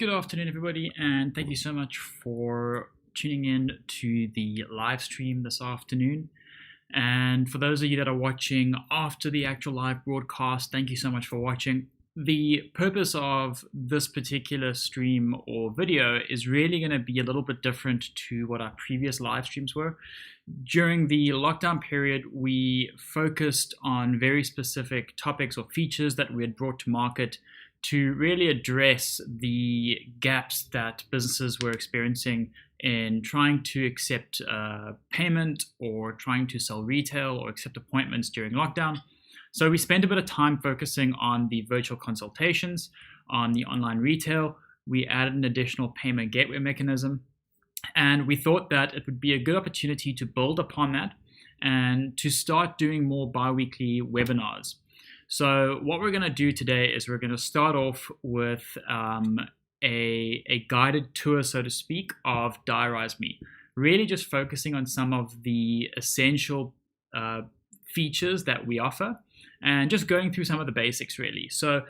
Good afternoon, everybody, and thank you so much for tuning in to the live stream this afternoon. And for those of you that are watching after the actual live broadcast, thank you so much for watching. The purpose of this particular stream or video is really going to be a little bit different to what our previous live streams were. During the lockdown period, we focused on very specific topics or features that we had brought to market to really address the gaps that businesses were experiencing in trying to accept payment or trying to sell retail or accept appointments during lockdown. So we spent a bit of time focusing on the virtual consultations, on the online retail. We added an additional payment gateway mechanism, and we thought that it would be a good opportunity to build upon that and to start doing more bi-weekly webinars. So what we're going to do today is we're going to start off with a guided tour, so to speak, of Diarize Me, really just focusing on some of the essential features that we offer and just going through some of the basics, really. So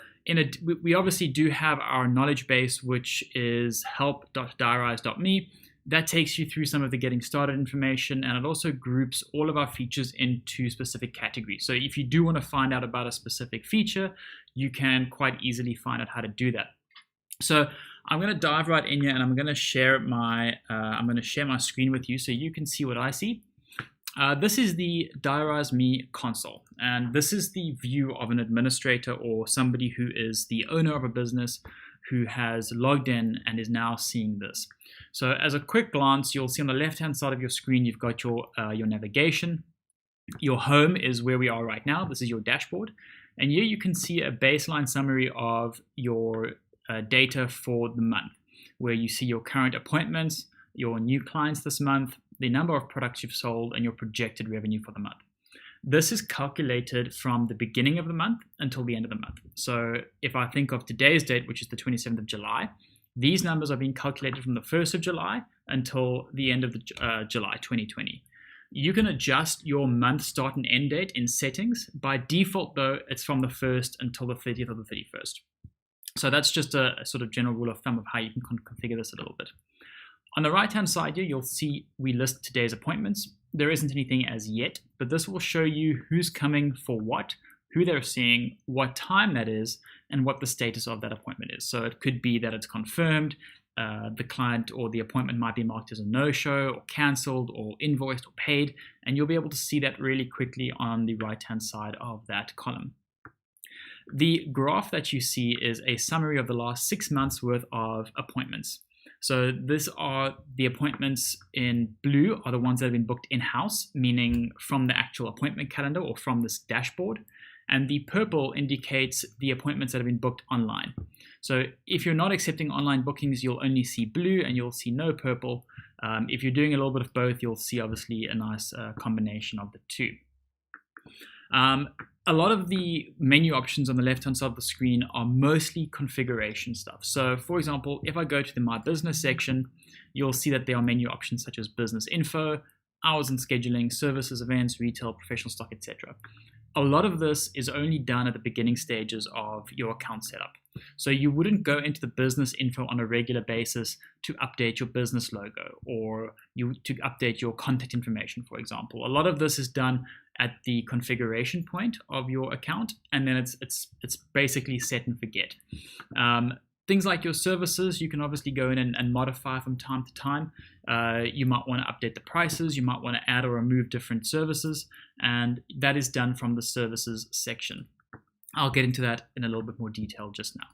we obviously do have our knowledge base, which is help.diarize.me. That takes you through some of the getting started information, and it also groups all of our features into specific categories. So if you do want to find out about a specific feature, you can quite easily find out how to do that. So I'm going to dive right in here, and I'm going to share my screen with you so you can see what I see. This is the Diarise Me Console, and this is the view of an administrator or somebody who is the owner of a business who has logged in and is now seeing this. So as a quick glance, you'll see on the left-hand side of your screen, you've got your navigation. Your home is where we are right now. This is your dashboard. And here you can see a baseline summary of your data for the month, where you see your current appointments, your new clients this month, the number of products you've sold, and your projected revenue for the month. This is calculated from the beginning of the month until the end of the month. So if I think of today's date, which is the 27th of July, these numbers are being calculated from the 1st of July until the end of July 2020. You can adjust your month start and end date in settings. By default, though, it's from the 1st until the 30th or the 31st. So that's just a sort of general rule of thumb of how you can configure this a little bit. On the right-hand side here, you'll see we list today's appointments. There isn't anything as yet, but this will show you who's coming for what, who they're seeing, what time that is, and what the status of that appointment is. So it could be that it's confirmed, the client or the appointment might be marked as a no-show or cancelled or invoiced or paid, and you'll be able to see that really quickly on the right-hand side of that column. The graph that you see is a summary of the last 6 months worth of appointments. So these are the appointments in blue are the ones that have been booked in-house, meaning from the actual appointment calendar or from this dashboard. And the purple indicates the appointments that have been booked online. So if you're not accepting online bookings, you'll only see blue and you'll see no purple. If you're doing a little bit of both, you'll see obviously a nice combination of the two. A lot of the menu options on the left-hand side of the screen are mostly configuration stuff. So for example, if I go to the My Business section, you'll see that there are menu options such as business info, hours and scheduling, services, events, retail, professional stock, etc. A lot of this is only done at the beginning stages of your account setup. So you wouldn't go into the business info on a regular basis to update your business logo or to update your contact information, for example. A lot of this is done at the configuration point of your account, and then it's basically set and forget. Things like your services, you can obviously go in and modify from time to time. You might want to update the prices, you might want to add or remove different services, and that is done from the services section. I'll get into that in a little bit more detail just now.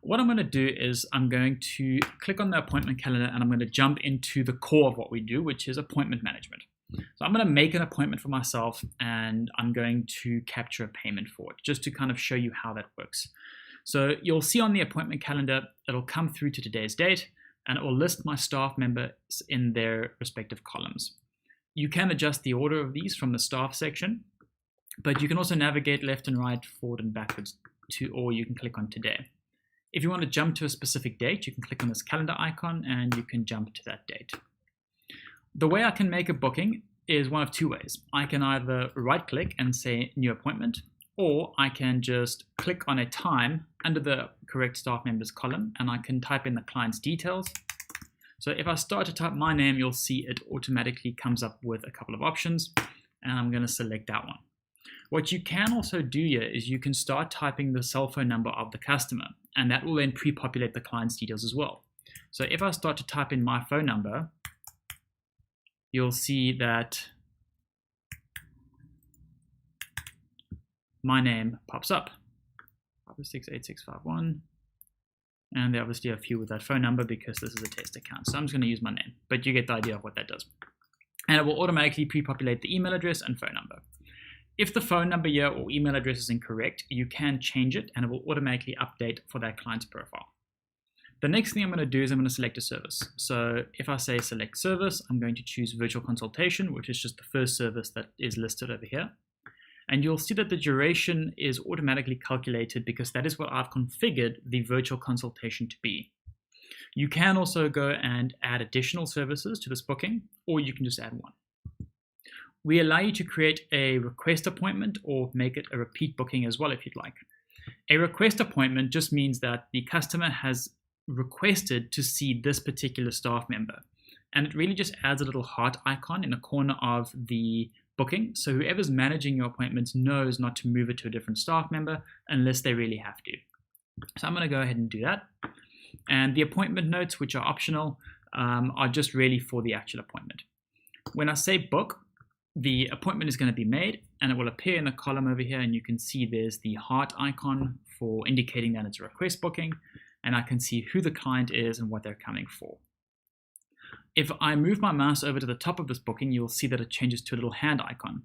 What I'm going to do is I'm going to click on the appointment calendar and I'm going to jump into the core of what we do, which is appointment management. So I'm going to make an appointment for myself and I'm going to capture a payment for it, just to kind of show you how that works. So you'll see on the appointment calendar, it'll come through to today's date and it will list my staff members in their respective columns. You can adjust the order of these from the staff section, but you can also navigate left and right, forward and backwards or you can click on today. If you want to jump to a specific date, you can click on this calendar icon and you can jump to that date. The way I can make a booking is one of two ways. I can either right click and say new appointment, or I can just click on a time under the correct staff members column, and I can type in the client's details. So if I start to type my name, you'll see it automatically comes up with a couple of options, and I'm going to select that one. What you can also do here is you can start typing the cell phone number of the customer, and that will then pre-populate the client's details as well. So if I start to type in my phone number, you'll see that my name pops up, 5068651, and there obviously are a few with that phone number because this is a test account. So I'm just going to use my name, but you get the idea of what that does. And it will automatically pre-populate the email address and phone number. If the phone number here or email address is incorrect, you can change it and it will automatically update for that client's profile. The next thing I'm going to do is I'm going to select a service. So if I say select service, I'm going to choose virtual consultation, which is just the first service that is listed over here. And you'll see that the duration is automatically calculated because that is what I've configured the virtual consultation to be. You can also go and add additional services to this booking, or you can just add one. We allow you to create a request appointment or make it a repeat booking as well if you'd like. A request appointment just means that the customer has requested to see this particular staff member, and it really just adds a little heart icon in the corner of the booking, so whoever's managing your appointments knows not to move it to a different staff member unless they really have to. So I'm going to go ahead and do that. And the appointment notes, which are optional, are just really for the actual appointment. When I say book, the appointment is going to be made, and it will appear in the column over here, and you can see there's the heart icon for indicating that it's a request booking, and I can see who the client is and what they're coming for. If I move my mouse over to the top of this booking, you'll see that it changes to a little hand icon.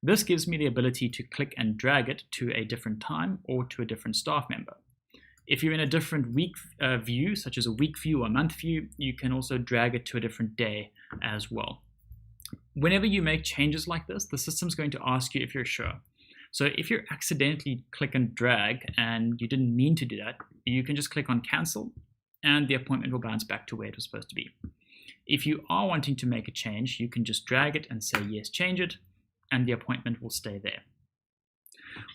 This gives me the ability to click and drag it to a different time or to a different staff member. If you're in a different week view, such as a week view or a month view, you can also drag it to a different day as well. Whenever you make changes like this, the system's going to ask you if you're sure. So if you accidentally click and drag and you didn't mean to do that, you can just click on cancel and the appointment will bounce back to where it was supposed to be. If you are wanting to make a change, you can just drag it and say yes, change it, and the appointment will stay there.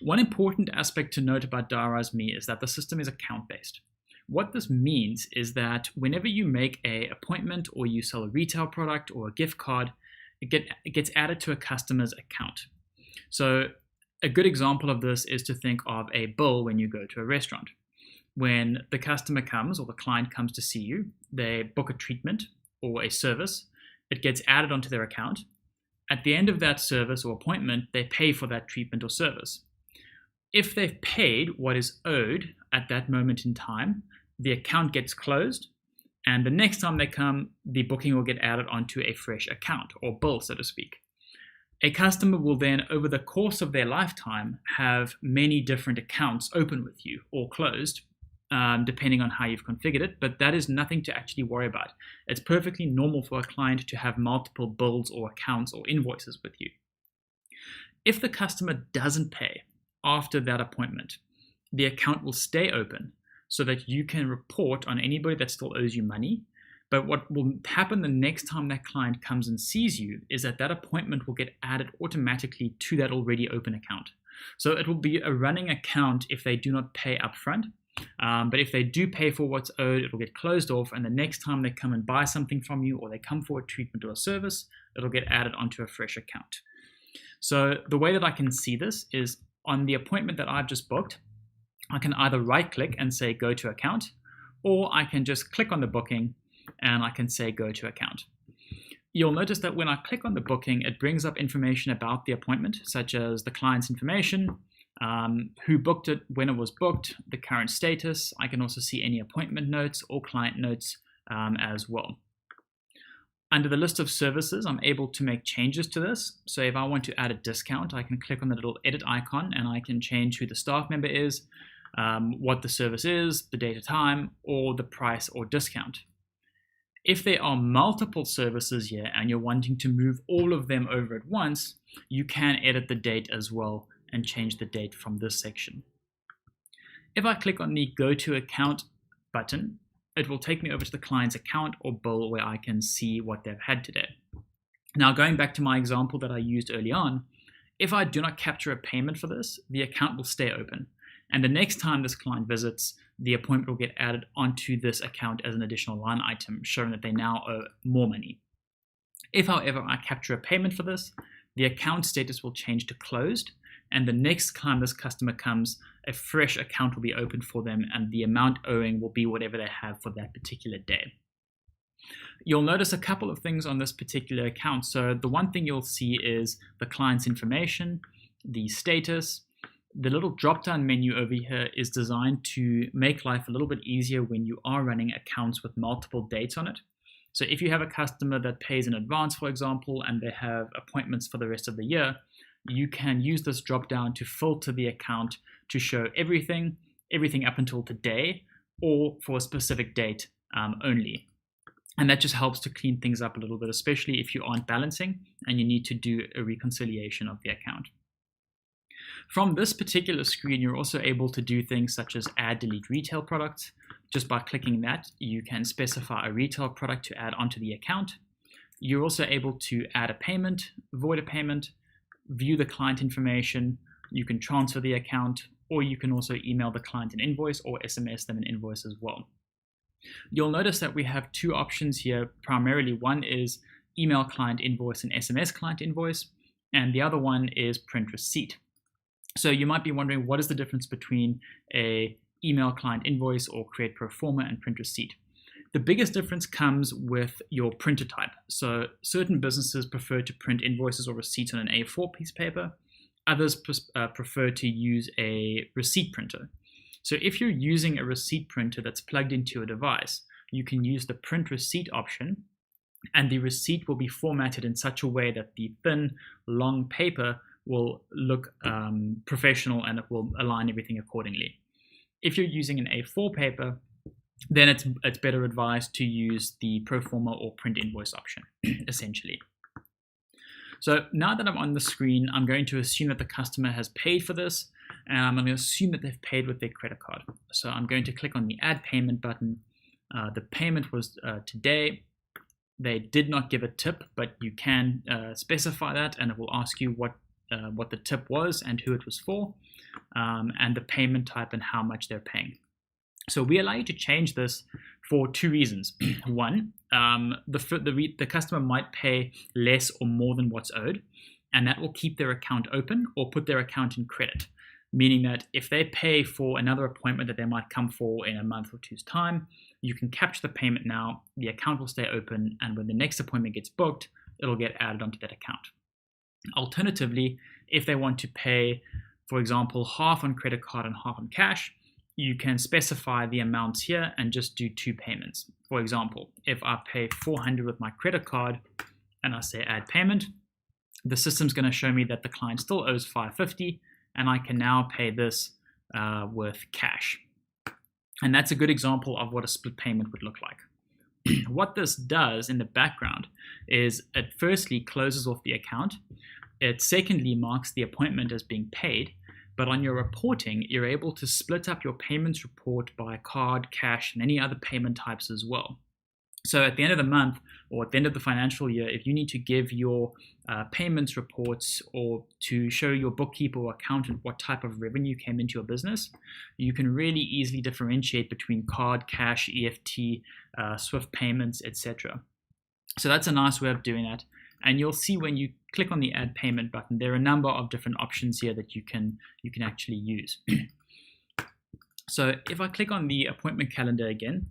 One important aspect to note about Diarize Me is that the system is account-based. What this means is that whenever you make an appointment or you sell a retail product or a gift card, it gets added to a customer's account. So a good example of this is to think of a bill when you go to a restaurant. When the customer comes or the client comes to see you, they book a treatment or a service, it gets added onto their account. At the end of that service or appointment, they pay for that treatment or service. If they've paid what is owed at that moment in time, the account gets closed, and the next time they come, the booking will get added onto a fresh account or bill, so to speak. A customer will then, over the course of their lifetime, have many different accounts open with you or closed, depending on how you've configured it, but that is nothing to actually worry about. It's perfectly normal for a client to have multiple bills or accounts or invoices with you. If the customer doesn't pay after that appointment, the account will stay open so that you can report on anybody that still owes you money. But what will happen the next time that client comes and sees you is that that appointment will get added automatically to that already open account. So it will be a running account if they do not pay upfront. But if they do pay for what's owed, it'll get closed off, and the next time they come and buy something from you or they come for a treatment or a service, it'll get added onto a fresh account. So the way that I can see this is on the appointment that I've just booked, I can either right click and say go to account, or I can just click on the booking and I can say go to account. You'll notice that when I click on the booking, it brings up information about the appointment, such as the client's information, who booked it, when it was booked, the current status. I can also see any appointment notes or client notes as well. Under the list of services, I'm able to make changes to this. So if I want to add a discount, I can click on the little edit icon and I can change who the staff member is, what the service is, the date of time, or the price or discount. If there are multiple services here and you're wanting to move all of them over at once, you can edit the date as well and change the date from this section. If I click on the Go to Account button, it will take me over to the client's account or bill where I can see what they've had today. Now, going back to my example that I used early on, If I do not capture a payment for this, the account will stay open. And the next time this client visits, the appointment will get added onto this account as an additional line item, showing that they now owe more money. If, however, I capture a payment for this, the account status will change to closed, and the next time this customer comes, a fresh account will be opened for them, and the amount owing will be whatever they have for that particular day. You'll notice a couple of things on this particular account. So the one thing you'll see is the client's information, the status. The little drop-down menu over here is designed to make life a little bit easier when you are running accounts with multiple dates on it. So if you have a customer that pays in advance, for example, and they have appointments for the rest of the year, you can use this drop-down to filter the account to show everything up until today, or for a specific date only. And that just helps to clean things up a little bit, especially if you aren't balancing and you need to do a reconciliation of the account. From this particular screen, you're also able to do things such as add, delete retail products. Just by clicking that, you can specify a retail product to add onto the account. You're also able to add a payment, void a payment, view the client information. You can transfer the account, or you can also email the client an invoice or SMS them an invoice as well. You'll notice that we have two options here. Primarily, one is email client invoice and SMS client invoice, and the other one is print receipt. So you might be wondering, what is the difference between a email client invoice or create pro forma and print receipt? The biggest difference comes with your printer type. So certain businesses prefer to print invoices or receipts on an A4 piece of paper. Others prefer to use a receipt printer. So if you're using a receipt printer that's plugged into a device, you can use the print receipt option, and the receipt will be formatted in such a way that the thin, long paper will look professional, and it will align everything accordingly. If you're using an A4 paper, then it's better advised to use the pro forma or print invoice option, essentially. So now that I'm on the screen, I'm going to assume that the customer has paid for this, and I'm going to assume that they've paid with their credit card. So I'm going to click on the Add Payment button. The payment was today. They did not give a tip, but you can specify that, and it will ask you what the tip was and who it was for, and the payment type and how much they're paying. So we allow you to change this for two reasons. One, the customer might pay less or more than what's owed, and that will keep their account open or put their account in credit, meaning that if they pay for another appointment that they might come for in a month or two's time, you can capture the payment now, the account will stay open, and when the next appointment gets booked, it'll get added onto that account. Alternatively, if they want to pay, for example, half on credit card and half on cash, you can specify the amounts here and just do two payments. For example, if I pay $400 with my credit card and I say add payment, the system's going to show me that the client still owes $550, and I can now pay this with cash. And that's a good example of what a split payment would look like. What this does in the background is it firstly closes off the account. It secondly marks the appointment as being paid, but on your reporting, you're able to split up your payments report by card, cash, and any other payment types as well. So at the end of the month or at the end of the financial year, if you need to give your payments reports or to show your bookkeeper or accountant what type of revenue came into your business, you can really easily differentiate between card, cash, EFT, Swift payments, etc. So that's a nice way of doing that. And you'll see when you click on the Add Payment button, there are a number of different options here that you can actually use. So if I click on the appointment calendar again,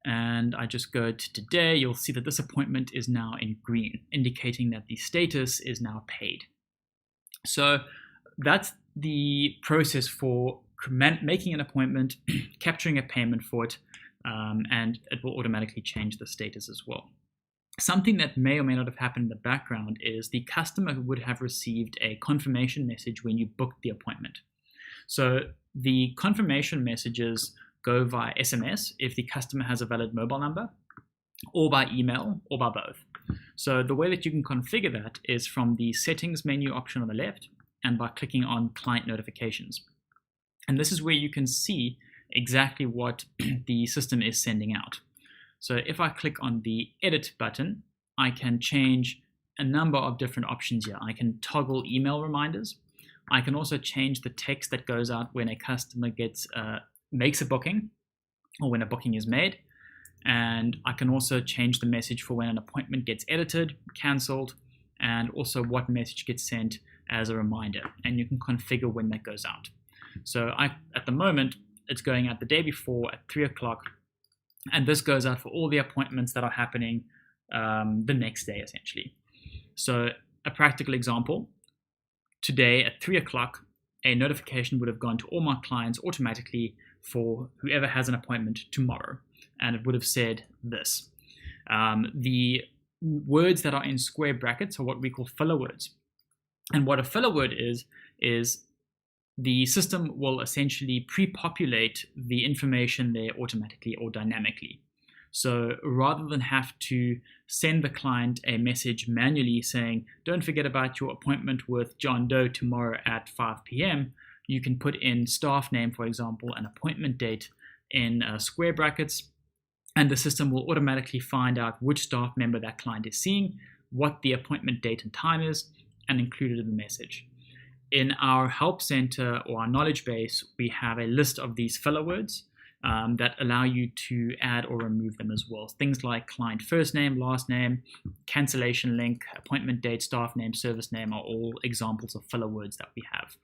and I just go to today, you'll see that this appointment is now in green, indicating that the status is now paid. So that's the process for making an appointment, capturing a payment for it, and it will automatically change the status as well. Something that may or may not have happened in the background is the customer would have received a confirmation message when you booked the appointment. So the confirmation messages go via SMS if the customer has a valid mobile number, or by email, or by both. So the way that you can configure that is from the settings menu option on the left and by clicking on client notifications. And this is where you can see exactly what the system is sending out. So if I click on the edit button, I can change a number of different options here. I can toggle email reminders. I can also change the text that goes out when a customer makes a booking or when a booking is made. And I can also change the message for when an appointment gets edited, cancelled, and also what message gets sent as a reminder. And you can configure when that goes out. So at the moment, it's going out the day before at 3 o'clock. And this goes out for all the appointments that are happening the next day, essentially. So a practical example, today at 3 o'clock, a notification would have gone to all my clients automatically for whoever has an appointment tomorrow. And it would have said this. The words that are in square brackets are what we call filler words. And what a filler word is the system will essentially pre-populate the information there automatically or dynamically. So rather than have to send the client a message manually saying, don't forget about your appointment with John Doe tomorrow at 5 p.m., you can put in staff name, for example, and appointment date in square brackets, and the system will automatically find out which staff member that client is seeing, what the appointment date and time is, and include it in the message. In our help center or our knowledge base, we have a list of these filler words that allow you to add or remove them as well. Things like client first name, last name, cancellation link, appointment date, staff name, service name are all examples of filler words that we have.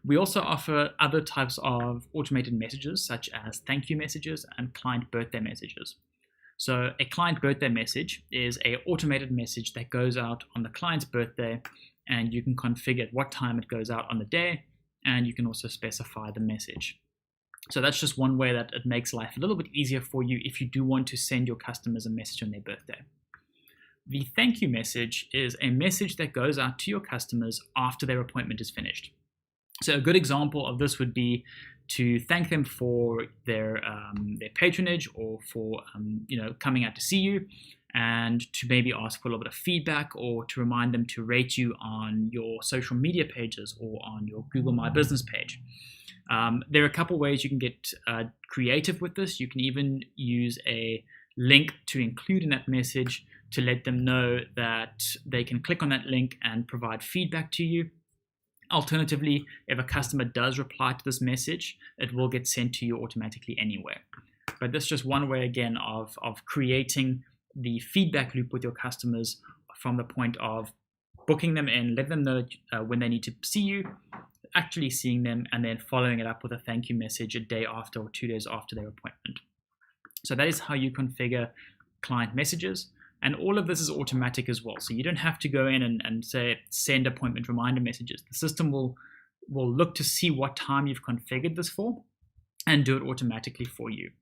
We also offer other types of automated messages, such as thank you messages and client birthday messages. So a client birthday message is an automated message that goes out on the client's birthday, and you can configure at what time it goes out on the day, and you can also specify the message. So that's just one way that it makes life a little bit easier for you if you do want to send your customers a message on their birthday. The thank you message is a message that goes out to your customers after their appointment is finished. So a good example of this would be to thank them for their patronage or for coming out to see you, and to maybe ask for a little bit of feedback or to remind them to rate you on your social media pages or on your Google My Business page. There are a couple ways you can get creative with this. You can even use a link to include in that message to let them know that they can click on that link and provide feedback to you. Alternatively, if a customer does reply to this message, it will get sent to you automatically anyway. But this is just one way, again, of creating the feedback loop with your customers from the point of booking them in, let them know when they need to see you, actually seeing them, and then following it up with a thank you message a day after or 2 days after their appointment. So that is how you configure client messages. And all of this is automatic as well. So you don't have to go in and say, send appointment reminder messages. The system will look to see what time you've configured this for and do it automatically for you.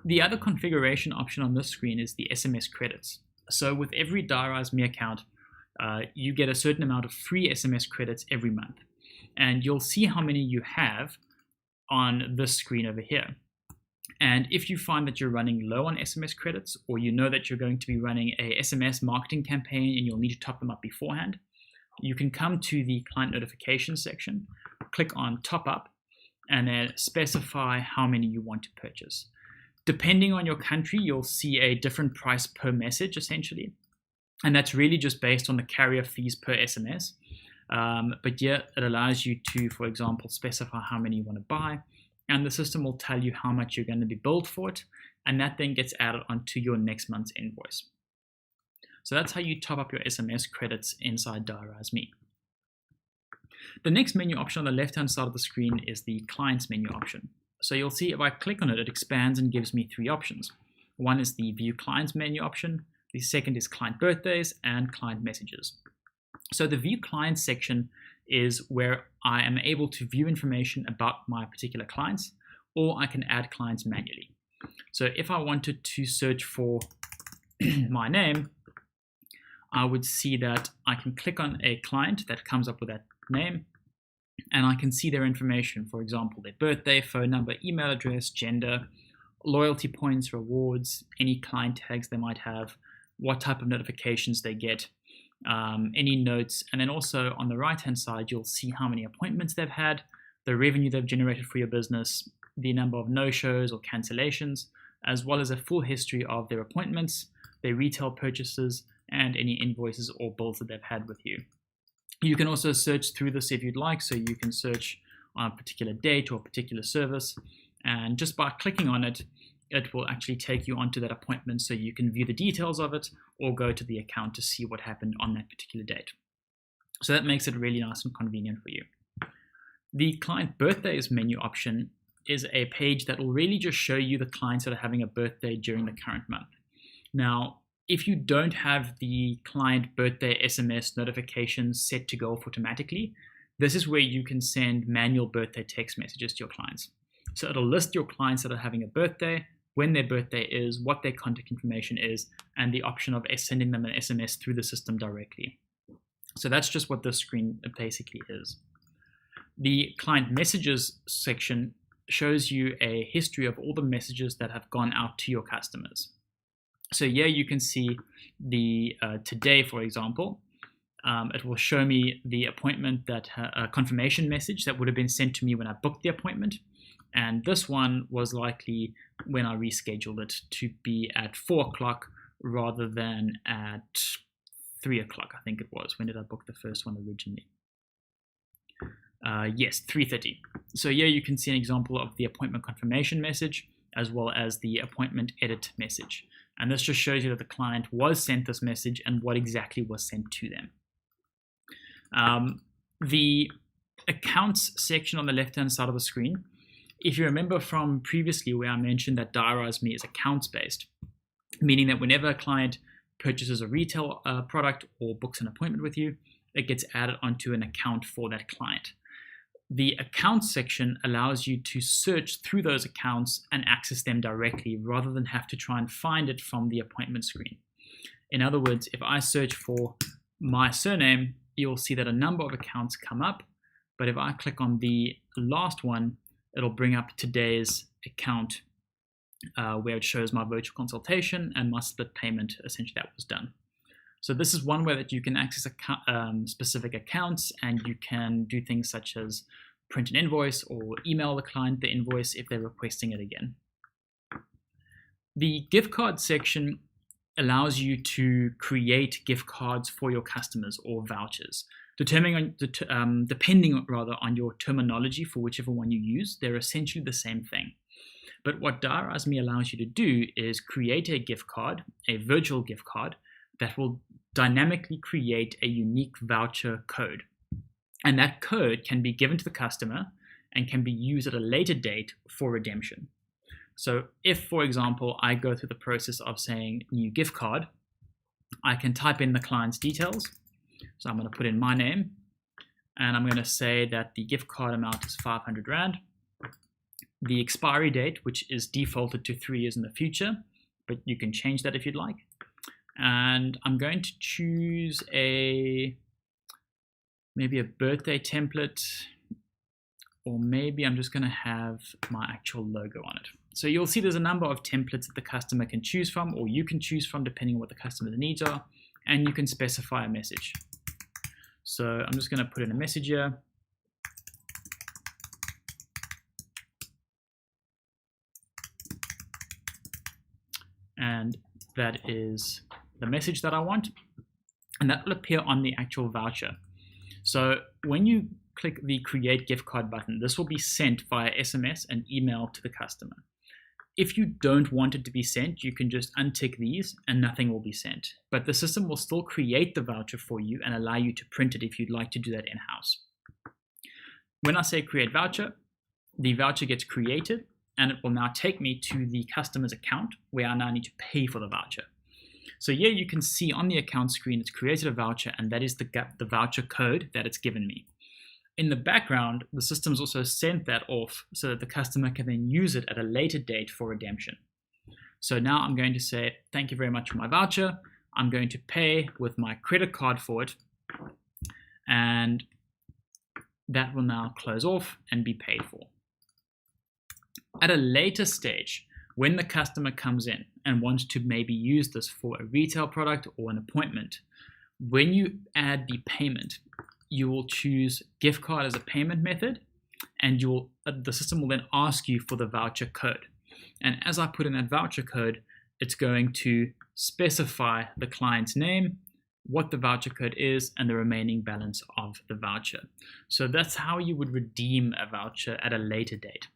The other configuration option on this screen is the SMS credits. So with every Diarize Me account, you get a certain amount of free SMS credits every month. And you'll see how many you have on this screen over here. And if you find that you're running low on SMS credits, or you know that you're going to be running a SMS marketing campaign and you'll need to top them up beforehand, you can come to the client notifications section, click on top up, and then specify how many you want to purchase. Depending on your country, you'll see a different price per message, essentially. And that's really just based on the carrier fees per SMS. But yeah, it allows you to, for example, specify how many you want to buy. And the system will tell you how much you're going to be billed for it, and that then gets added onto your next month's invoice. So that's how you top up your SMS credits inside Diarize Me. The next menu option on the left-hand side of the screen is the Clients menu option. So you'll see if I click on it, it expands and gives me three options. One is the View Clients menu option, the second is Client Birthdays, and Client Messages. So the View Clients section is where I am able to view information about my particular clients, or I can add clients manually. So if I wanted to search for my name, I would see that I can click on a client that comes up with that name, and I can see their information, for example, their birthday, phone number, email address, gender, loyalty points, rewards, any client tags they might have, what type of notifications they get, any notes, and then also on the right hand side you'll see how many appointments they've had, the revenue they've generated for your business, the number of no-shows or cancellations, as well as a full history of their appointments, their retail purchases, and any invoices or bills that they've had with you. You can also search through this if you'd like, so you can search on a particular date or a particular service, and just by clicking on it, it will actually take you onto that appointment so you can view the details of it or go to the account to see what happened on that particular date. So that makes it really nice and convenient for you. The client birthdays menu option is a page that will really just show you the clients that are having a birthday during the current month. Now, if you don't have the client birthday SMS notifications set to go off automatically, this is where you can send manual birthday text messages to your clients. So it'll list your clients that are having a birthday, when their birthday is, what their contact information is, and the option of sending them an SMS through the system directly. So that's just what this screen basically is. The client messages section shows you a history of all the messages that have gone out to your customers. So here you can see the today, for example. It will show me the appointment that a confirmation message that would have been sent to me when I booked the appointment. And this one was likely when I rescheduled it to be at 4 o'clock rather than at 3 o'clock, I think it was. When did I book the first one originally? Yes, 3:30. So here you can see an example of the appointment confirmation message as well as the appointment edit message. And this just shows you that the client was sent this message and what exactly was sent to them. The accounts section on the left-hand side of the screen, if you remember from previously where I mentioned that Diarize Me is accounts-based, meaning that whenever a client purchases a retail product or books an appointment with you, it gets added onto an account for that client. The accounts section allows you to search through those accounts and access them directly rather than have to try and find it from the appointment screen. In other words, if I search for my surname, you'll see that a number of accounts come up, but if I click on the last one, it'll bring up today's account where it shows my virtual consultation and my split payment, essentially that was done. So this is one way that you can access specific accounts, and you can do things such as print an invoice or email the client the invoice if they're requesting it again. The gift card section allows you to create gift cards for your customers or vouchers. Depending on your terminology for whichever one you use, they're essentially the same thing. But what Diarize Me allows you to do is create a gift card, a virtual gift card, that will dynamically create a unique voucher code. And that code can be given to the customer and can be used at a later date for redemption. So if, for example, I go through the process of saying new gift card, I can type in the client's details. So I'm going to put in my name, and I'm going to say that the gift card amount is 500 Rand. The expiry date, which is defaulted to 3 years in the future, but you can change that if you'd like. And I'm going to choose maybe a birthday template, or maybe I'm just going to have my actual logo on it. So you'll see there's a number of templates that the customer can choose from, or you can choose from depending on what the customer's needs are, and you can specify a message. So I'm just going to put in a message here. And that is the message that I want, and that will appear on the actual voucher. So when you click the Create Gift Card button, this will be sent via SMS and email to the customer. If you don't want it to be sent, you can just untick these and nothing will be sent. But the system will still create the voucher for you and allow you to print it if you'd like to do that in-house. When I say Create Voucher, the voucher gets created, and it will now take me to the customer's account where I now need to pay for the voucher. So here you can see on the account screen, it's created a voucher, and that is the voucher code that it's given me. In the background, the system's also sent that off so that the customer can then use it at a later date for redemption. So now I'm going to say, thank you very much for my voucher. I'm going to pay with my credit card for it, and that will now close off and be paid for. At a later stage, when the customer comes in and wants to maybe use this for a retail product or an appointment, when you add the payment, you will choose gift card as a payment method, and the system will then ask you for the voucher code. And as I put in that voucher code, it's going to specify the client's name, what the voucher code is, and the remaining balance of the voucher. So that's how you would redeem a voucher at a later date.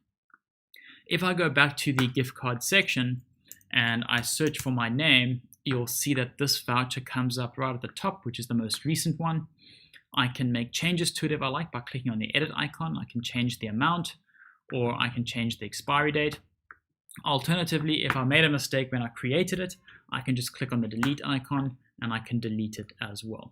If I go back to the gift card section and I search for my name, you'll see that this voucher comes up right at the top, which is the most recent one. I can make changes to it if I like by clicking on the edit icon. I can change the amount, or I can change the expiry date. Alternatively, if I made a mistake when I created it, I can just click on the delete icon and I can delete it as well.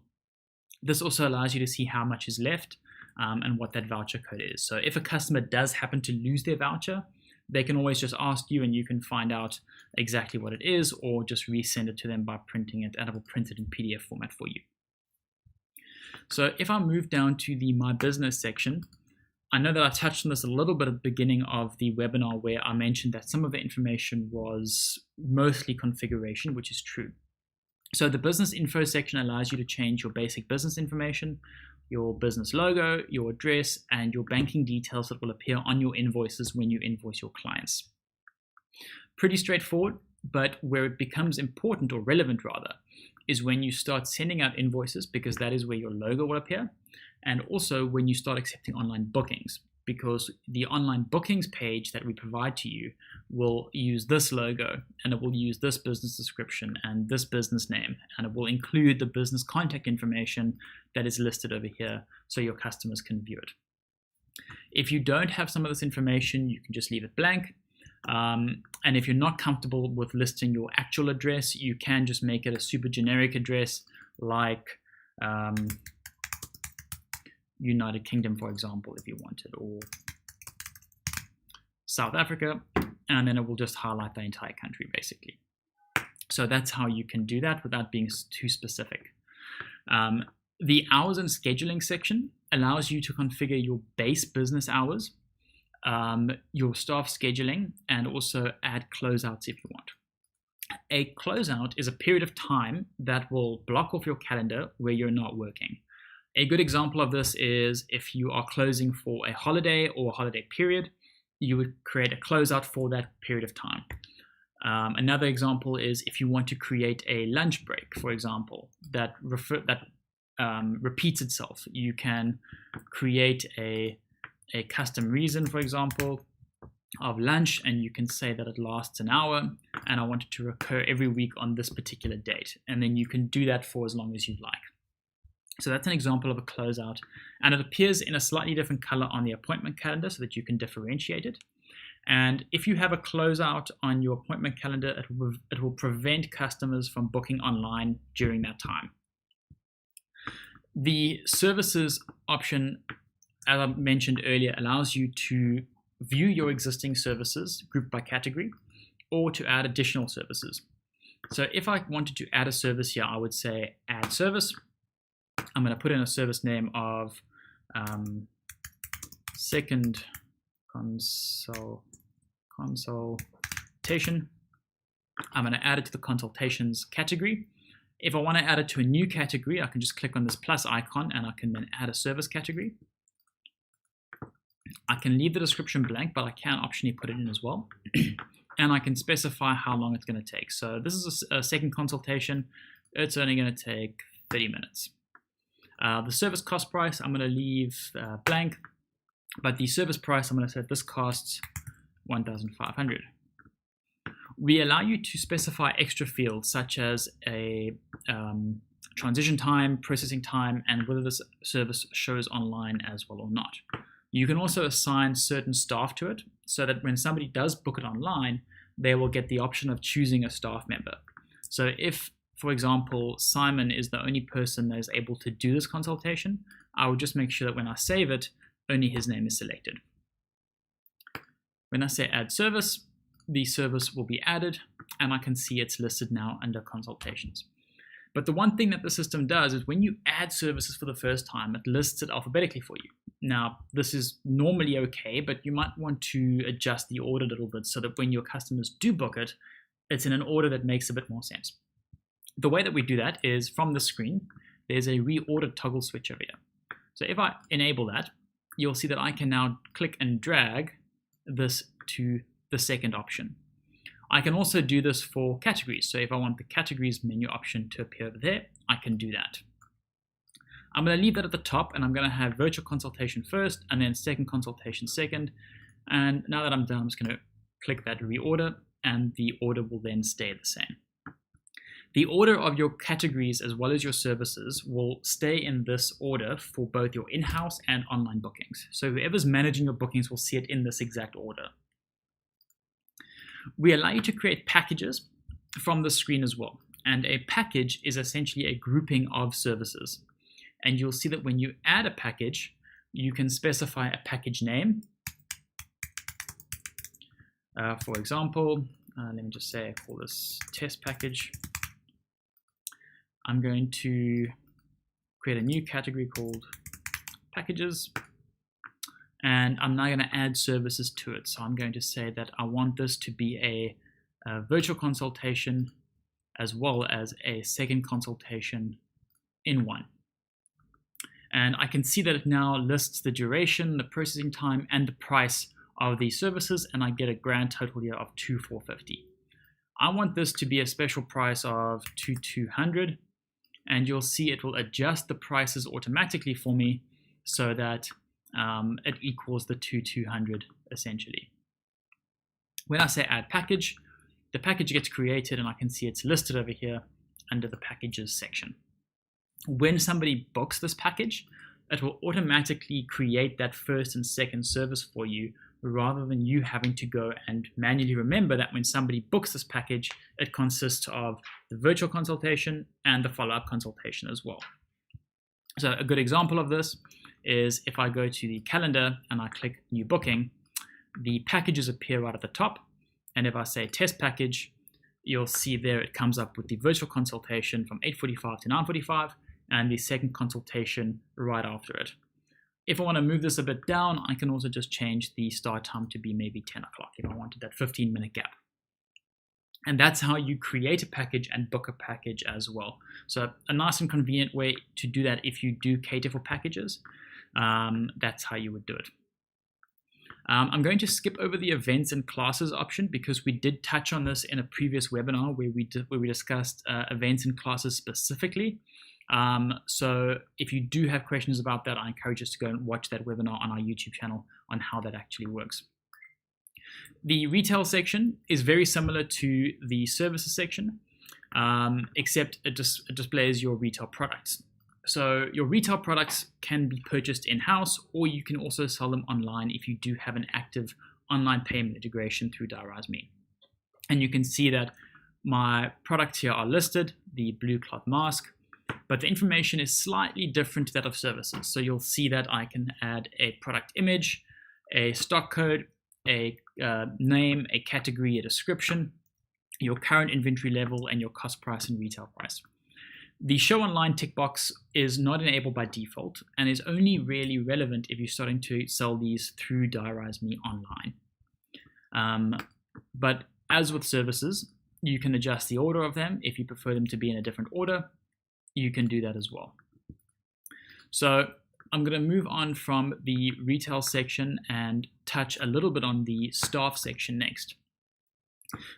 This also allows you to see how much is left and what that voucher code is. So if a customer does happen to lose their voucher, they can always just ask you and you can find out exactly what it is, or just resend it to them by printing it, and it will print it in PDF format for you. So if I move down to the My Business section, I know that I touched on this a little bit at the beginning of the webinar where I mentioned that some of the information was mostly configuration, which is true. So the business info section allows you to change your basic business information, your business logo, your address, and your banking details that will appear on your invoices when you invoice your clients. Pretty straightforward, but where it becomes important, or relevant rather, is when you start sending out invoices, because that is where your logo will appear, and also when you start accepting online bookings, because the online bookings page that we provide to you will use this logo, and it will use this business description and this business name, and it will include the business contact information that is listed over here so your customers can view it. If you don't have some of this information, you can just leave it blank. And if you're not comfortable with listing your actual address, you can just make it a super generic address like United Kingdom, for example, if you wanted, or South Africa, and then it will just highlight the entire country basically. So that's how you can do that without being too specific. The hours and scheduling section allows you to configure your base business hours, your staff scheduling, and also add closeouts if you want. A closeout is a period of time that will block off your calendar where you're not working. A good example of this is if you are closing for a holiday or a holiday period, you would create a closeout for that period of time. Another example is if you want to create a lunch break, for example, that repeats itself. You can create a custom reason, for example, of lunch, and you can say that it lasts an hour and I want it to recur every week on this particular date. And then you can do that for as long as you'd like. So that's an example of a closeout, and it appears in a slightly different color on the appointment calendar so that you can differentiate it. And if you have a closeout on your appointment calendar, it will prevent customers from booking online during that time. The services option, as I mentioned earlier, allows you to view your existing services grouped by category or to add additional services. So if I wanted to add a service here, I would say add service. I'm going to put in a service name of second consultation. I'm going to add it to the consultations category. If I want to add it to a new category, I can just click on this plus icon and I can then add a service category. I can leave the description blank, but I can optionally put it in as well. And I can specify how long it's going to take. So this is a second consultation. It's only going to take 30 minutes. The service cost price, I'm going to leave blank, but the service price, I'm going to say this costs $1,500. We allow you to specify extra fields such as a transition time, processing time, and whether this service shows online as well or not. You can also assign certain staff to it so that when somebody does book it online, they will get the option of choosing a staff member. So if, for example, Simon is the only person that is able to do this consultation, I will just make sure that when I save it, only his name is selected. When I say add service, the service will be added and I can see it's listed now under consultations. But the one thing that the system does is when you add services for the first time, it lists it alphabetically for you. Now, this is normally okay, but you might want to adjust the order a little bit so that when your customers do book it, it's in an order that makes a bit more sense. The way that we do that is from the screen, there's a reorder toggle switch over here. So if I enable that, you'll see that I can now click and drag this to the second option. I can also do this for categories. So if I want the categories menu option to appear over there, I can do that. I'm going to leave that at the top, and I'm going to have virtual consultation first and then second consultation second. And now that I'm done, I'm just going to click that reorder, and the order will then stay the same. The order of your categories as well as your services will stay in this order for both your in-house and online bookings. So whoever's managing your bookings will see it in this exact order. We allow you to create packages from the screen as well. And a package is essentially a grouping of services. And you'll see that when you add a package, you can specify a package name. For example, let me just say I call this test package. I'm going to create a new category called packages. And I'm now going to add services to it. So I'm going to say that I want this to be a virtual consultation as well as a second consultation in one. And I can see that it now lists the duration, the processing time, and the price of these services, and I get a grand total here of $2,450. I want this to be a special price of $2,200, and you'll see it will adjust the prices automatically for me so that it equals the $2,200 essentially. When I say add package, the package gets created, and I can see it's listed over here under the packages section. When somebody books this package, it will automatically create that first and second service for you, rather than you having to go and manually remember that when somebody books this package, it consists of the virtual consultation and the follow-up consultation as well. So a good example of this is if I go to the calendar and I click new booking, the packages appear right at the top. And if I say test package, you'll see there it comes up with the virtual consultation from 8:45 to 9:45 and the second consultation right after it. If I want to move this a bit down, I can also just change the start time to be maybe 10 o'clock if I wanted that 15-minute gap. And that's how you create a package and book a package as well. So a nice and convenient way to do that if you do cater for packages. That's how you would do it. I'm going to skip over the events and classes option because we did touch on this in a previous webinar where we discussed events and classes specifically. So if you do have questions about that, I encourage us to go and watch that webinar on our YouTube channel on how that actually works. The retail section is very similar to the services section, except it displays your retail products. So your retail products can be purchased in-house, or you can also sell them online if you do have an active online payment integration through Diarize Me. And you can see that my products here are listed, the blue cloth mask, but the information is slightly different to that of services. So you'll see that I can add a product image, a stock code, a name, a category, a description, your current inventory level, and your cost price and retail price. The show online tick box is not enabled by default and is only really relevant if you're starting to sell these through Diarize Me online. But as with services, you can adjust the order of them. If you prefer them to be in a different order, you can do that as well. So I'm going to move on from the retail section and touch a little bit on the staff section next.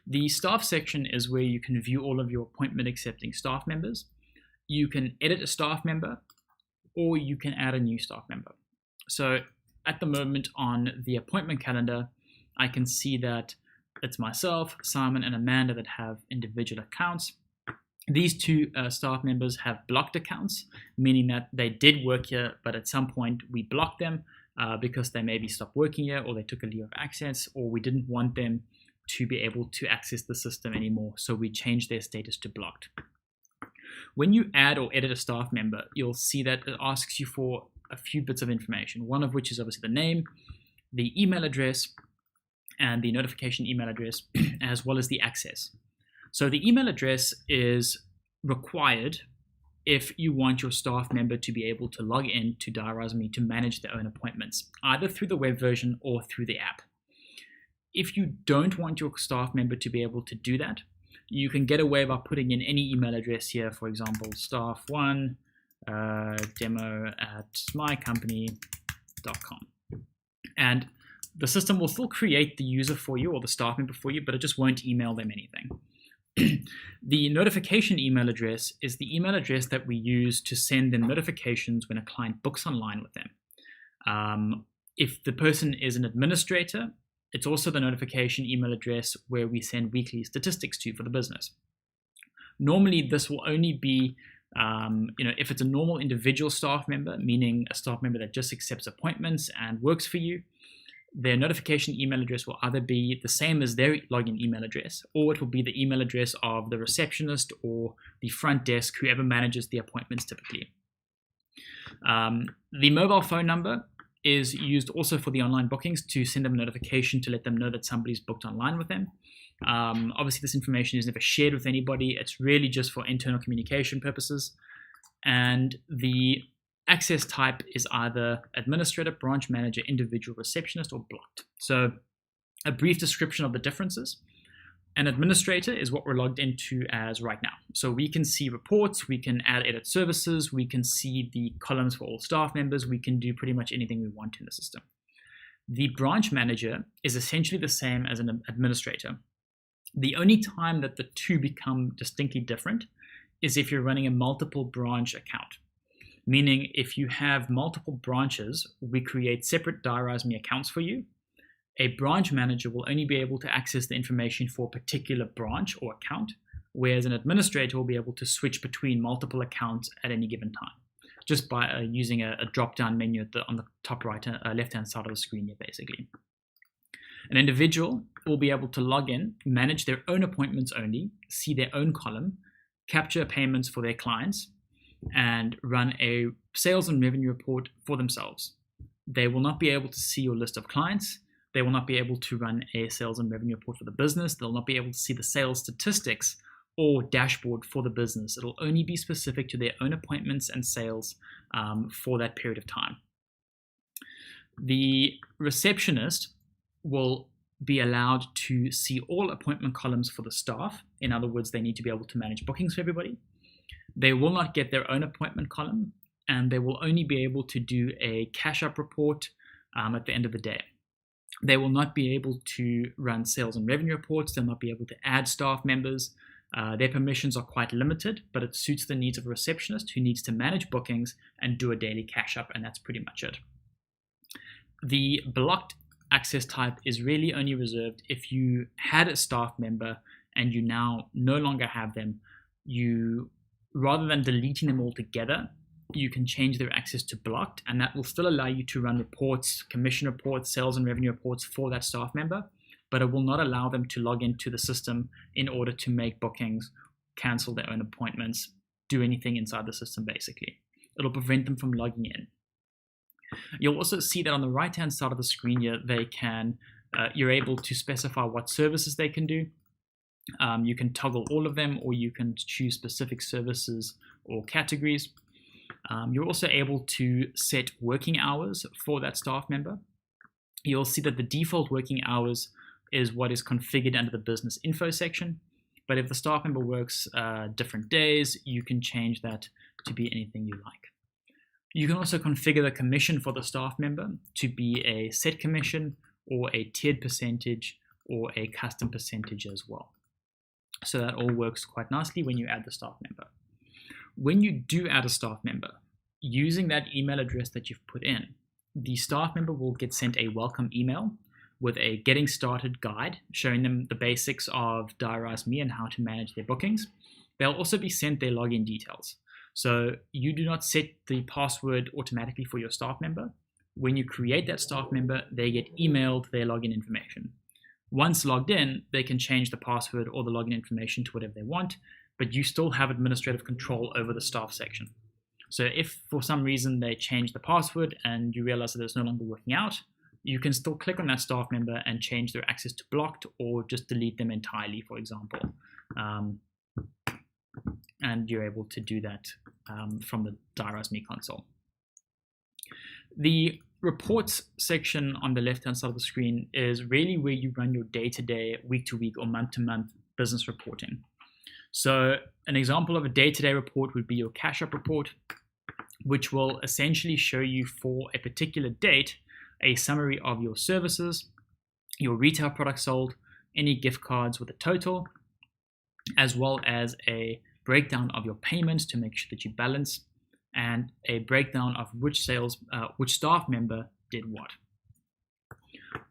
The staff section is where you can view all of your appointment accepting staff members. You can edit a staff member, or you can add a new staff member. So at the moment on the appointment calendar, I can see that it's myself, Simon, and Amanda that have individual accounts. These two staff members have blocked accounts, meaning that they did work here, but at some point we blocked them because they maybe stopped working here, or they took a leave of access, or we didn't want them to be able to access the system anymore, so we changed their status to blocked. When you add or edit a staff member, you'll see that it asks you for a few bits of information, one of which is obviously the name, the email address, and the notification email address, as well as the access. So the email address is required if you want your staff member to be able to log in to Diarize Me to manage their own appointments, either through the web version or through the app. If you don't want your staff member to be able to do that, you can get away by putting in any email address here, for example, staff1 demo@mycompany.com. And the system will still create the user for you or the staff member for you, but it just won't email them anything. The notification email address is the email address that we use to send them notifications when a client books online with them. If the person is an administrator, it's also the notification email address where we send weekly statistics to for the business. Normally, this will only be, if it's a normal individual staff member, meaning a staff member that just accepts appointments and works for you, their notification email address will either be the same as their login email address, or it will be the email address of the receptionist or the front desk, whoever manages the appointments typically. The mobile phone number is used also for the online bookings to send them a notification to let them know that somebody's booked online with them. Obviously, this information is never shared with anybody. It's really just for internal communication purposes. And the access type is either administrator, branch manager, individual, receptionist, or blocked. So a brief description of the differences. An administrator is what we're logged into as right now. So we can see reports, we can add edit services, we can see the columns for all staff members, we can do pretty much anything we want in the system. The branch manager is essentially the same as an administrator. The only time that the two become distinctly different is if you're running a multiple branch account. Meaning if you have multiple branches, we create separate Diarize Me accounts for you. A branch manager will only be able to access the information for a particular branch or account, whereas an administrator will be able to switch between multiple accounts at any given time, just by using a drop-down menu on the top left-hand side of the screen here, basically. An individual will be able to log in, manage their own appointments only, see their own column, capture payments for their clients, and run a sales and revenue report for themselves. They will not be able to see your list of clients. They will not be able to run a sales and revenue report for the business. They'll not be able to see the sales statistics or dashboard for the business. It'll only be specific to their own appointments and sales for that period of time. The receptionist will be allowed to see all appointment columns for the staff. In other words, they need to be able to manage bookings for everybody. They will not get their own appointment column, and they will only be able to do a cash-up report at the end of the day. They will not be able to run sales and revenue reports. They'll not be able to add staff members. Their permissions are quite limited, but it suits the needs of a receptionist who needs to manage bookings and do a daily cash-up, and that's pretty much it. The blocked access type is really only reserved if you had a staff member and you now no longer have them. Rather than deleting them altogether, you can change their access to blocked, and that will still allow you to run reports, commission reports, sales and revenue reports for that staff member, but it will not allow them to log into the system in order to make bookings, cancel their own appointments, do anything inside the system basically. It'll prevent them from logging in. You'll also see that on the right-hand side of the screen here, you're able to specify what services they can do. You can toggle all of them, or you can choose specific services or categories. You're also able to set working hours for that staff member. You'll see that the default working hours is what is configured under the business info section. But if the staff member works different days, you can change that to be anything you like. You can also configure the commission for the staff member to be a set commission or a tiered percentage or a custom percentage as well. So that all works quite nicely when you add the staff member. When you do add a staff member, using that email address that you've put in, the staff member will get sent a welcome email with a getting started guide showing them the basics of Diarize Me and how to manage their bookings. They'll also be sent their login details. So you do not set the password automatically for your staff member. When you create that staff member, they get emailed their login information. Once logged in, they can change the password or the login information to whatever they want, but you still have administrative control over the staff section. So if for some reason they change the password and you realize that it's no longer working out, you can still click on that staff member and change their access to blocked or just delete them entirely, for example. And you're able to do that from the Diarise Me console. The reports section on the left-hand side of the screen is really where you run your day-to-day, week-to-week, or month-to-month business reporting. So an example of a day-to-day report would be your cash-up report, which will essentially show you for a particular date a summary of your services, your retail products sold, any gift cards with a total, as well as a breakdown of your payments to make sure that you balance, and a breakdown of which staff member did what.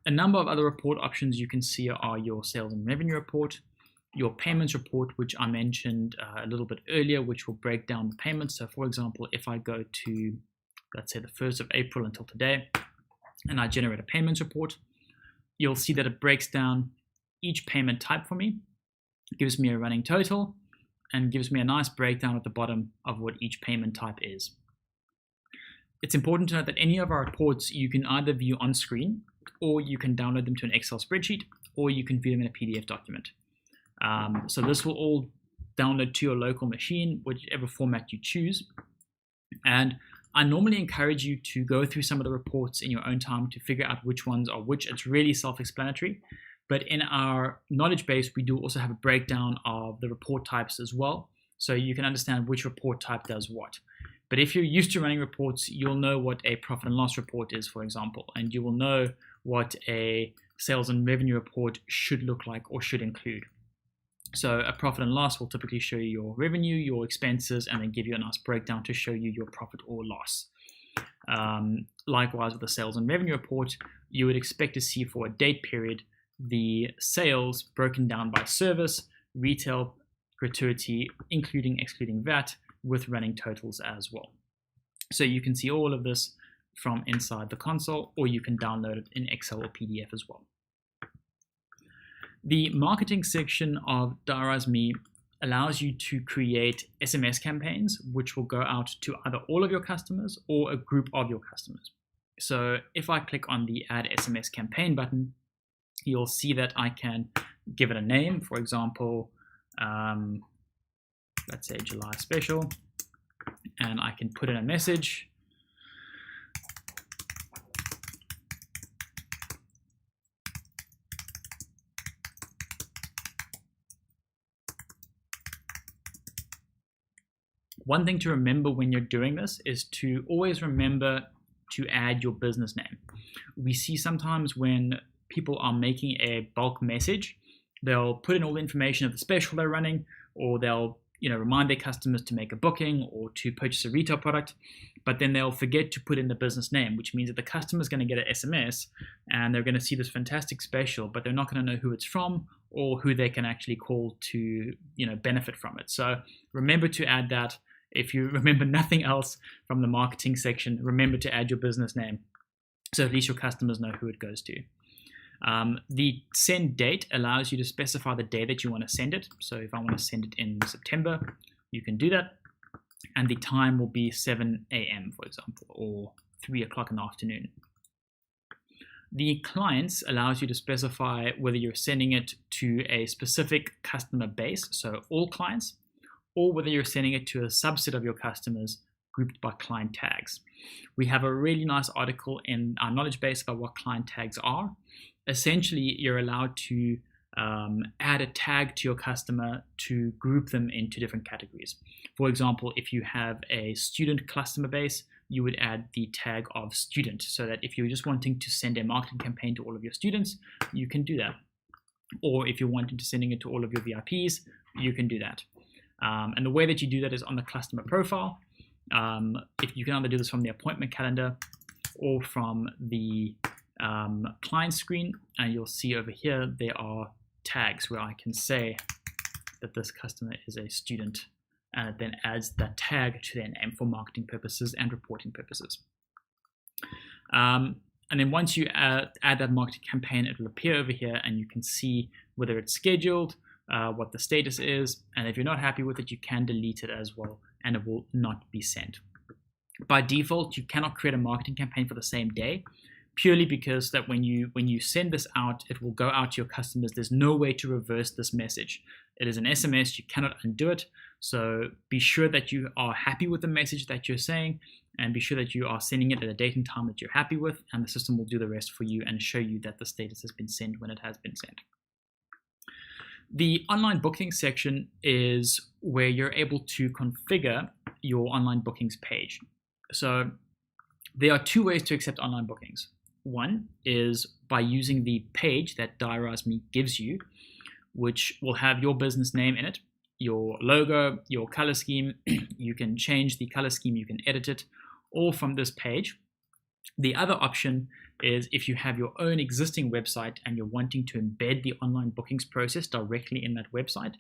A number of other report options you can see are your sales and revenue report, your payments report, which I mentioned a little bit earlier, which will break down the payments. So for example, if I go to, let's say, the 1st of April until today, and I generate a payments report, you'll see that it breaks down each payment type for me, gives me a running total, and gives me a nice breakdown at the bottom of what each payment type is. It's important to note that any of our reports you can either view on screen, or you can download them to an Excel spreadsheet, or you can view them in a PDF document. So this will all download to your local machine, whichever format you choose. And I normally encourage you to go through some of the reports in your own time to figure out which ones are which. It's really self-explanatory. But in our knowledge base, we do also have a breakdown of the report types as well, so you can understand which report type does what. But if you're used to running reports, you'll know what a profit and loss report is, for example, and you will know what a sales and revenue report should look like or should include. So a profit and loss will typically show you your revenue, your expenses, and then give you a nice breakdown to show you your profit or loss. Likewise, with the sales and revenue report, you would expect to see for a date period the sales broken down by service, retail, gratuity, including excluding VAT, with running totals as well. So you can see all of this from inside the console, or you can download it in Excel or PDF as well. The marketing section of Diarize Me allows you to create SMS campaigns, which will go out to either all of your customers or a group of your customers. So if I click on the Add SMS Campaign button, you'll see that I can give it a name. For example, let's say July Special, and I can put in a message. One thing to remember when you're doing this is to always remember to add your business name. We see sometimes when people are making a bulk message, they'll put in all the information of the special they're running, or they'll remind their customers to make a booking or to purchase a retail product, but then they'll forget to put in the business name, which means that the customer's going to get an SMS and they're going to see this fantastic special, but they're not going to know who it's from or who they can actually call to benefit from it. So remember to add that. If you remember nothing else from the marketing section, remember to add your business name, so at least your customers know who it goes to. The send date allows you to specify the day that you want to send it. So if I want to send it in September, you can do that. And the time will be 7 a.m., for example, or 3 o'clock in the afternoon. The clients allows you to specify whether you're sending it to a specific customer base, so all clients, or whether you're sending it to a subset of your customers grouped by client tags. We have a really nice article in our knowledge base about what client tags are. Essentially, you're allowed to add a tag to your customer to group them into different categories. For example, if you have a student customer base, you would add the tag of student, so that if you're just wanting to send a marketing campaign to all of your students, you can do that. Or if you're wanting to sending it to all of your VIPs, you can do that. And the way that you do that is on the customer profile. If you can either do this from the appointment calendar or from the client screen, and you'll see over here there are tags where I can say that this customer is a student, and it then adds that tag to their name for marketing purposes and reporting purposes. And then once you add that marketing campaign, it will appear over here, and you can see whether it's scheduled, what the status is, and if you're not happy with it, you can delete it as well, and it will not be sent. By default, you cannot create a marketing campaign for the same day, purely because that when you send this out, it will go out to your customers. There's no way to reverse this message. It is an SMS, you cannot undo it. So be sure that you are happy with the message that you're saying, and be sure that you are sending it at a date and time that you're happy with, and the system will do the rest for you and show you that the status has been sent when it has been sent. The online booking section is where you're able to configure your online bookings page. So there are two ways to accept online bookings. one is by using the page that Diarize Me gives you, which will have your business name in it, your logo, your color scheme. You can change the color scheme, you can edit it, all from this page. The other option is if you have your own existing website and you're wanting to embed the online bookings process directly in that website,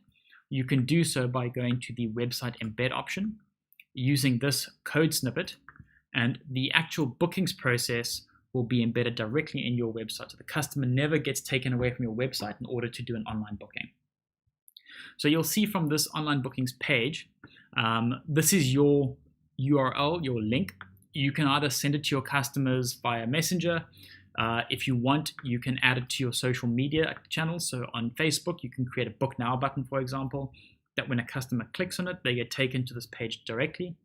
you can do so by going to the website embed option, using this code snippet, and the actual bookings process will be embedded directly in your website. So the customer never gets taken away from your website in order to do an online booking. So you'll see from this online bookings page, this is your URL, your link. You can either send it to your customers via Messenger. If you want, you can add it to your social media channels. So on Facebook, you can create a Book Now button, for example, that when a customer clicks on it, they get taken to this page directly.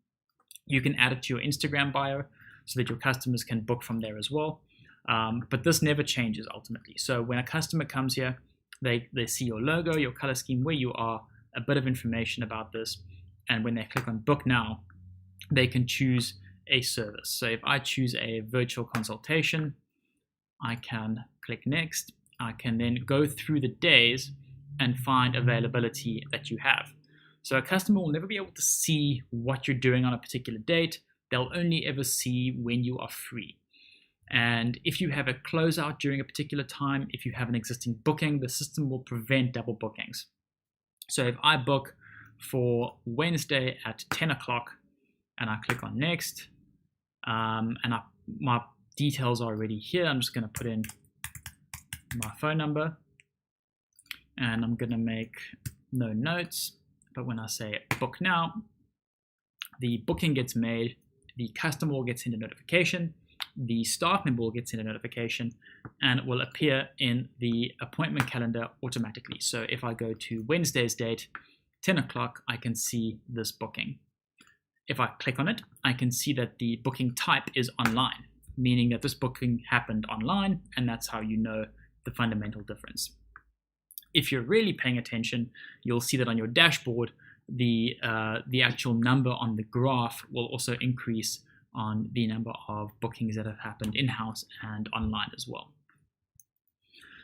You can add it to your Instagram bio so that your customers can book from there as well. But this never changes ultimately. So when a customer comes here, they see your logo, your color scheme, where you are, a bit of information about this. And when they click on Book Now, they can choose a service. So if I choose a virtual consultation, I can click next. I can then go through the days and find availability that you have. So a customer will never be able to see what you're doing on a particular date. They'll only ever see when you are free. And if you have a closeout during a particular time, if you have an existing booking, the system will prevent double bookings. So if I book for Wednesday at 10 o'clock and I click on next, my details are already here. I'm just going to put in my phone number and I'm going to make no notes. But when I say book now, the booking gets made, the customer will get sent a notification, the staff member will get sent a notification, and it will appear in the appointment calendar automatically. So if I go to Wednesday's date, 10 o'clock, I can see this booking. If I click on it, I can see that the booking type is online, meaning that this booking happened online, and that's how you know the fundamental difference. If you're really paying attention, you'll see that on your dashboard, the actual number on the graph will also increase on the number of bookings that have happened in-house and online as well.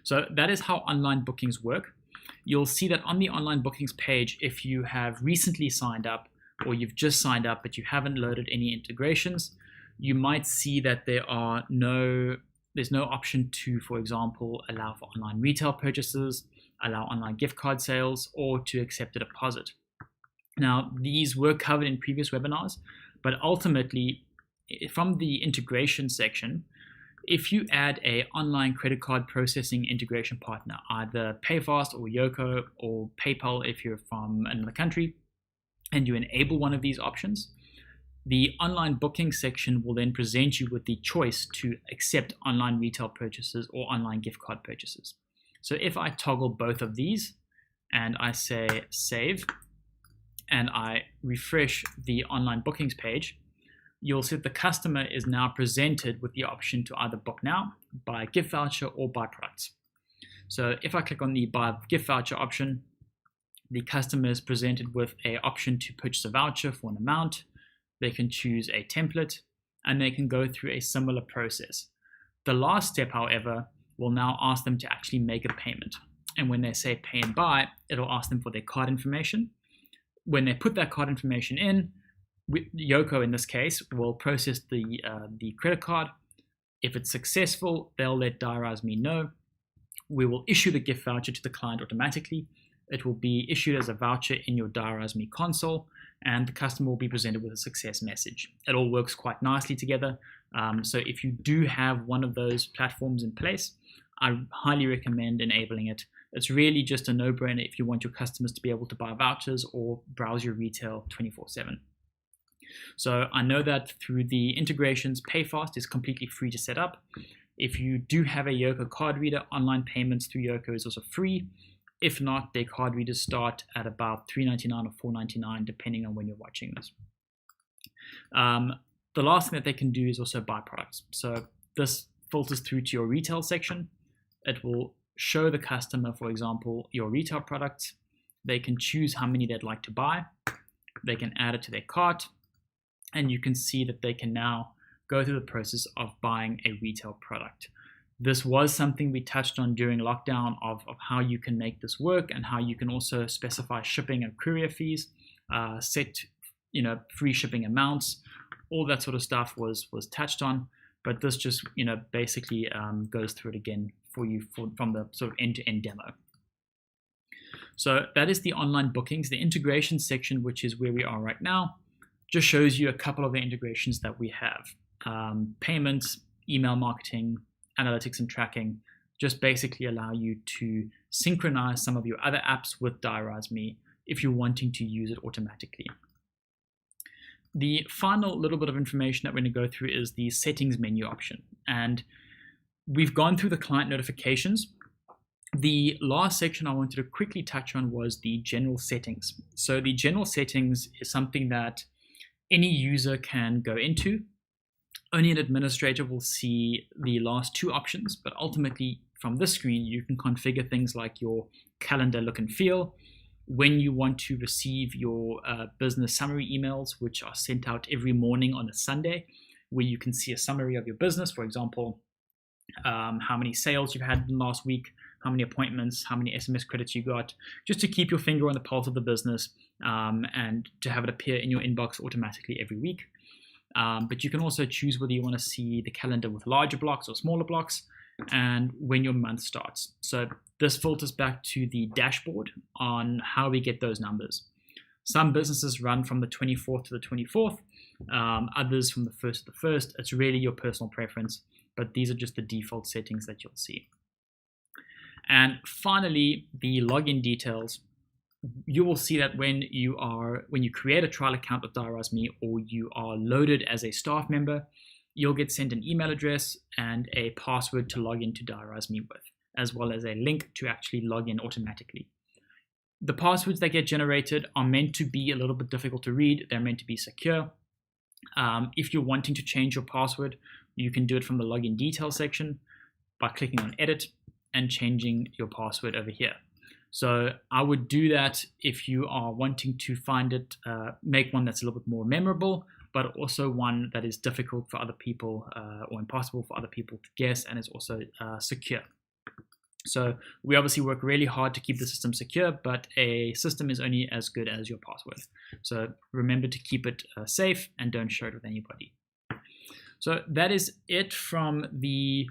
So that is how online bookings work. You'll see that on the online bookings page, if you have recently signed up or you've just signed up but you haven't loaded any integrations, you might see that there's no option to, for example, allow for online retail purchases, allow online gift card sales, or to accept a deposit. Now, these were covered in previous webinars, but ultimately, from the integration section, if you add an online credit card processing integration partner, either PayFast or Yoko or PayPal if you're from another country, and you enable one of these options, the online booking section will then present you with the choice to accept online retail purchases or online gift card purchases. So if I toggle both of these and I say save and I refresh the online bookings page, you'll see that the customer is now presented with the option to either book now, buy a gift voucher, or buy products. So if I click on the buy gift voucher option, the customer is presented with an option to purchase a voucher for an amount. They can choose a template and they can go through a similar process. The last step, however, will now ask them to actually make a payment. And when they say pay and buy, it'll ask them for their card information. When they put that card information in, Yoko in this case will process the credit card. If it's successful, they'll let Diarize Me know. We will issue the gift voucher to the client automatically. It will be issued as a voucher in your Diarize Me console, and the customer will be presented with a success message. It all works quite nicely together. So if you do have one of those platforms in place, I highly recommend enabling it. It's really just a no-brainer if you want your customers to be able to buy vouchers or browse your retail 24/7. So I know that through the integrations, PayFast is completely free to set up. If you do have a Yoko card reader, online payments through Yoko is also free. If not, their card readers start at about $3.99 or $4.99, depending on when you're watching this. The last thing that they can do is also buy products. So this filters through to your retail section. It will show the customer, for example, your retail products. They can choose how many they'd like to buy. They can add it to their cart. And you can see that they can now go through the process of buying a retail product. This was something we touched on during lockdown of how you can make this work and how you can also specify shipping and courier fees, set free shipping amounts. All that sort of stuff was touched on, but this just basically goes through it again for you from the sort of end-to-end demo. So that is the online bookings. The integration section, which is where we are right now, just shows you a couple of the integrations that we have. Payments, email marketing, analytics and tracking, just basically allow you to synchronize some of your other apps with Diarize Me if you're wanting to use it automatically. The final little bit of information that we're going to go through is the settings menu option. And we've gone through the client notifications. The last section I wanted to quickly touch on was the general settings. So the general settings is something that any user can go into. Only an administrator will see the last two options, but ultimately from this screen, you can configure things like your calendar look and feel, when you want to receive your business summary emails, which are sent out every morning on a Sunday, where you can see a summary of your business, for example, how many sales you've had in the last week, how many appointments, how many SMS credits you got, just to keep your finger on the pulse of the business and to have it appear in your inbox automatically every week. But you can also choose whether you want to see the calendar with larger blocks or smaller blocks and when your month starts. So this filters back to the dashboard on how we get those numbers. Some businesses run from the 24th to the 24th, others from the 1st to the 1st. It's really your personal preference, but these are just the default settings that you'll see. And finally, the login details. You will see that when you create a trial account with Diarize Me or you are loaded as a staff member, you'll get sent an email address and a password to log into Diarize Me with, as well as a link to actually log in automatically. The passwords that get generated are meant to be a little bit difficult to read. They're meant to be secure. If you're wanting to change your password, you can do it from the login details section by clicking on edit and changing your password over here. So I would do that if you are wanting to find it, make one that's a little bit more memorable, but also one that is difficult for other people or impossible for other people to guess and is also secure. So we obviously work really hard to keep the system secure, but a system is only as good as your password. So remember to keep it safe and don't share it with anybody. So that is it from the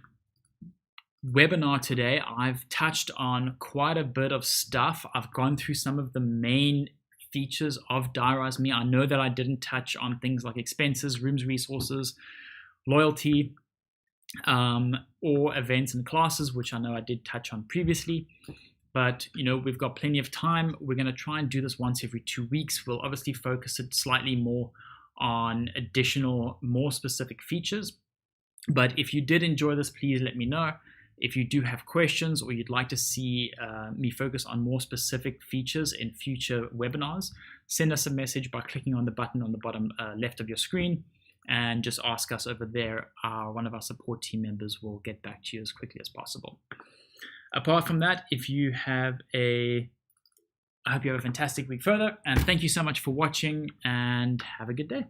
webinar today. I've touched on quite a bit of stuff. I've gone through some of the main features of Diarize Me. I know that I didn't touch on things like expenses, rooms, resources, loyalty, or events and classes, which I know I did touch on previously. But we've got plenty of time. We're going to try and do this once every 2 weeks. We'll obviously focus it slightly more on additional, more specific features. But if you did enjoy this, please let me know. If you do have questions or you'd like to see me focus on more specific features in future webinars, send us a message by clicking on the button on the bottom left of your screen and just ask us over there. One of our support team members will get back to you as quickly as possible. Apart from that, I hope you have a fantastic week further, and thank you so much for watching and have a good day.